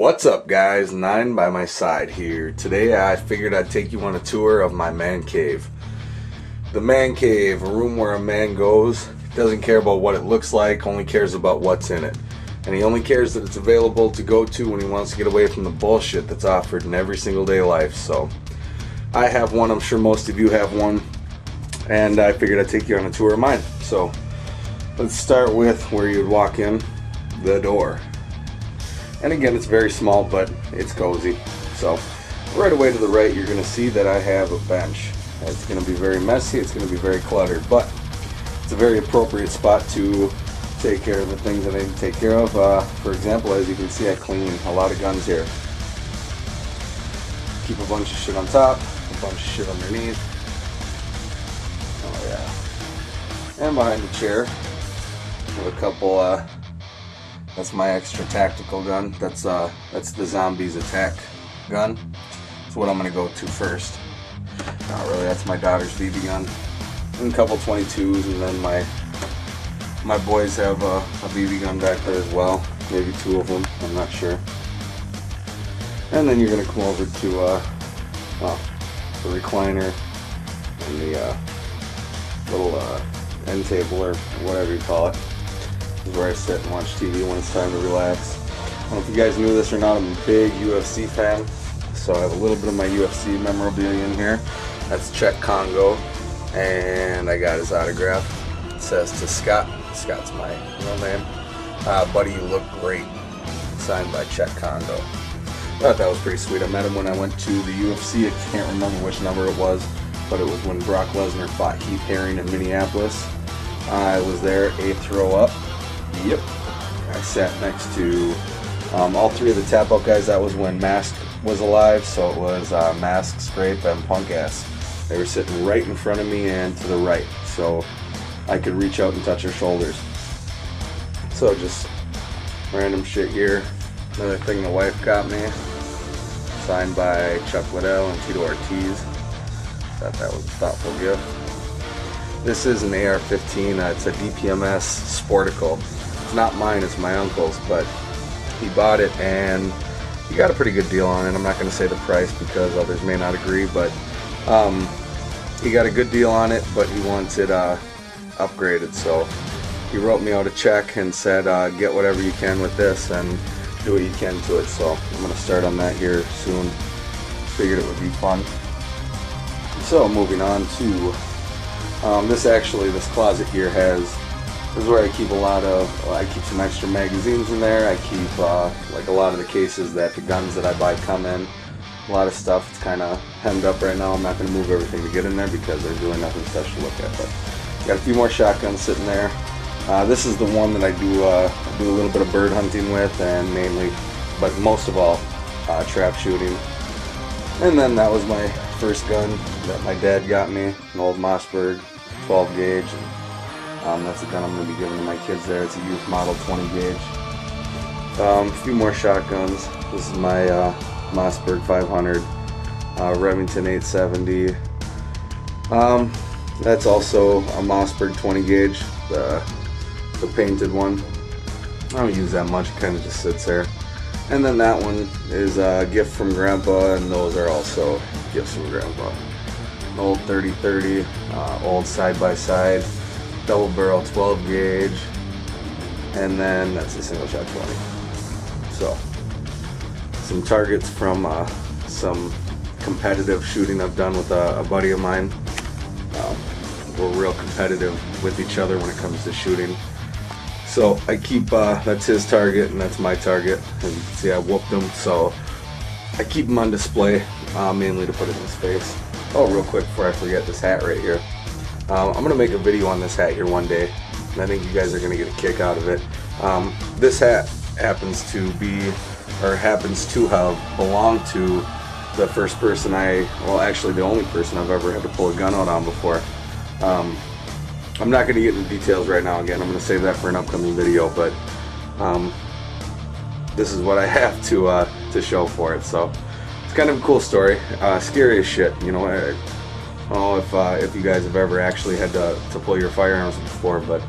What's up, guys? Nine by my side here. Today I figured I'd take you on a tour of my man cave. The man cave, a room where a man goes, doesn't care about what it looks like, only cares about what's in it. And he only cares that it's available to go to when he wants to get away from the bullshit that's offered in every single day life. So I have one, I'm sure most of you have one, and I figured I'd take you on a tour of mine. So let's start with where you'd walk in, the door. And again, it's very small, but it's cozy. So right away to the right, you're going to see that I have a bench. It's going to be very messy, it's going to be very cluttered, but it's a very appropriate spot to take care of the things that I need to take care of. For example, as you can see, I clean a lot of guns here. Keep a bunch of shit on top, a bunch of shit underneath. Oh yeah. And behind the chair, I have a couple, that's my extra tactical gun. That's the Zombies Attack gun. That's what I'm gonna go to first. Not really, that's my daughter's BB gun. And a couple 22s, and then my boys have a BB gun back there as well. Maybe two of them, I'm not sure. And then you're gonna come over to the recliner and the little end table, or whatever you call it. This is where I sit and watch TV when it's time to relax. I don't know if you guys knew this or not, I'm a big UFC fan, so I have a little bit of my UFC memorabilia in here. That's Cheick Kongo, and I got his autograph. It says to Scott. Scott's my real name. Buddy, you look great. Signed by Cheick Kongo. I thought that was pretty sweet. I met him when I went to the UFC. I can't remember which number it was, but it was when Brock Lesnar fought Heath Herring in Minneapolis. I was there, 8th row up. Yep. I sat next to all three of the tap out guys. That was when Mask was alive, so it was Mask, Scrape, and Punk Ass. They were sitting right in front of me and to the right, so I could reach out and touch their shoulders. So just random shit here. Another thing the wife got me, signed by Chuck Liddell and Tito Ortiz. Thought that was a thoughtful gift. This is an AR-15. It's a DPMS Sporticle. It's not mine, it's my uncle's, but he bought it and he got a pretty good deal on it. I'm not going to say the price because others may not agree, but he got a good deal on it, but he wants it upgraded. So he wrote me out a check and said, get whatever you can with this and do what you can to it. So I'm going to start on that here soon. Figured it would be fun. So moving on to this closet here this is where I keep I keep some extra magazines in there. I keep like a lot of the cases that the guns that I buy come in. A lot of stuff. It's kind of hemmed up right now. I'm not going to move everything to get in there because there's really nothing special to look at. But got a few more shotguns sitting there. This is the one that I do a little bit of bird hunting with, and mainly, but most of all, trap shooting. And then that was my first gun that my dad got me, an old Mossberg 12 gauge. That's the gun I'm going to be giving to my kids there. It's a youth model 20 gauge. A few more shotguns. This is my Mossberg 500, Remington 870. That's also a Mossberg 20 gauge, the painted one. I don't use that much, it kind of just sits there. And then that one is a gift from Grandpa, and those are also gifts from Grandpa. An old 30-30, old side-by-side, double barrel 12 gauge, and then that's a single shot 20. So, some targets from some competitive shooting I've done with a buddy of mine. We're real competitive with each other when it comes to shooting. So I keep, that's his target and that's my target. And you can see I whooped him, so I keep him on display, mainly to put it in his face. Oh, real quick before I forget, this hat right here. I'm going to make a video on this hat here one day, and I think you guys are going to get a kick out of it. This hat happens to have belonged to the first person well, actually the only person I've ever had to pull a gun out on before. I'm not going to get into details right now. Again, I'm going to save that for an upcoming video, but this is what I have to show for it. So it's kind of a cool story. Scary as shit, you know. I don't know if you guys have ever actually had to pull your firearms before, but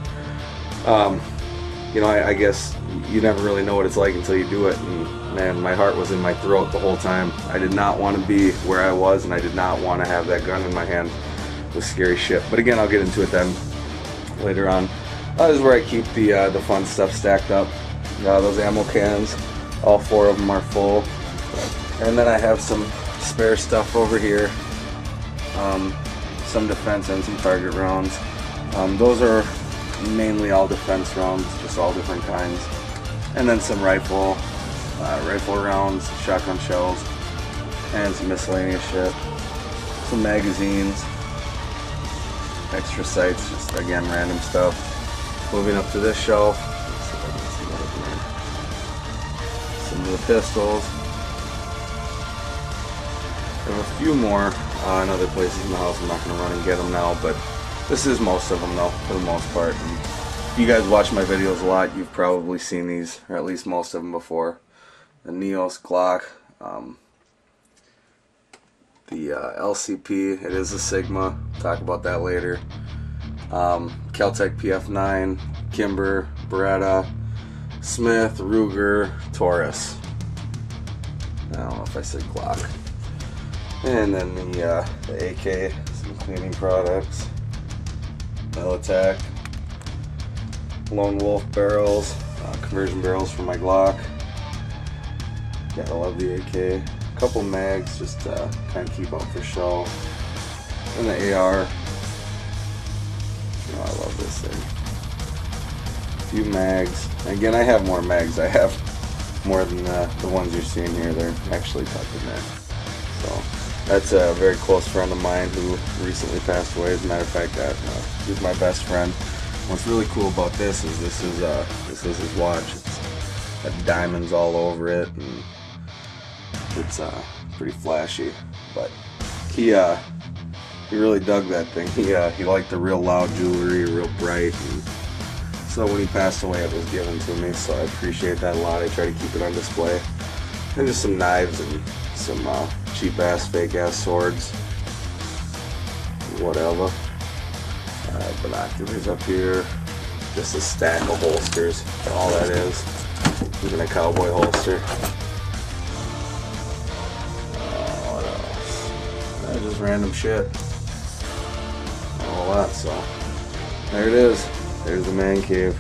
you know, I guess you never really know what it's like until you do it. And man, my heart was in my throat the whole time. I did not want to be where I was, and I did not want to have that gun in my hand. It was scary shit. But again, I'll get into it then later on. This is where I keep the fun stuff stacked up. Those ammo cans, all 4 of them are full. And then I have some spare stuff over here. Some defense and some target rounds. Those are mainly all defense rounds, just all different kinds. And then some rifle rounds, shotgun shells, and some miscellaneous shit. Some magazines, extra sights, just again random stuff. Moving up to this shelf, let's see if I can see what in there. Some of the pistols. I have a few more in other places in the house. I'm not going to run and get them now, but this is most of them though, for the most part. And if you guys watch my videos a lot, you've probably seen these, or at least most of them before. The Neos Glock, the LCP, it is a Sigma, talk about that later. Kel-Tec PF9, Kimber, Beretta, Smith, Ruger, Taurus. I don't know if I said Glock. And then the AK, some cleaning products, Militech, Lone Wolf barrels, conversion barrels for my Glock. Gotta love the AK. A couple mags, just kind of keep up for show. And the AR. Oh, I love this thing. A few mags. Again, I have more mags. I have more than the ones you're seeing here. They're actually tucked in there. So that's a very close friend of mine who recently passed away. As a matter of fact, he's my best friend. What's really cool about this is this is his watch. It's got diamonds all over it, and it's pretty flashy. But he really dug that thing. He liked the real loud jewelry, real bright, and so when he passed away, it was given to me. So I appreciate that a lot. I try to keep it on display, and just some knives and some cheap ass, fake ass swords, whatever. Binoculars up here, just a stack of holsters. All that is, even a cowboy holster. What else? Just random shit. A lot. So there it is. There's the man cave.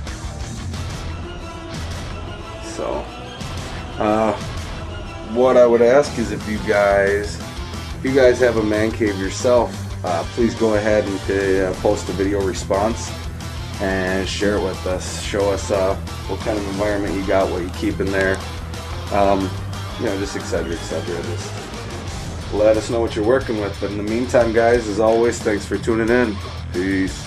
So what I would ask is if you guys have a man cave yourself, please go ahead and post a video response and share it with us. Show us what kind of environment you got, what you keep in there, you know, just etc. Just let us know what you're working with. But in the meantime, guys, as always, thanks for tuning in. Peace.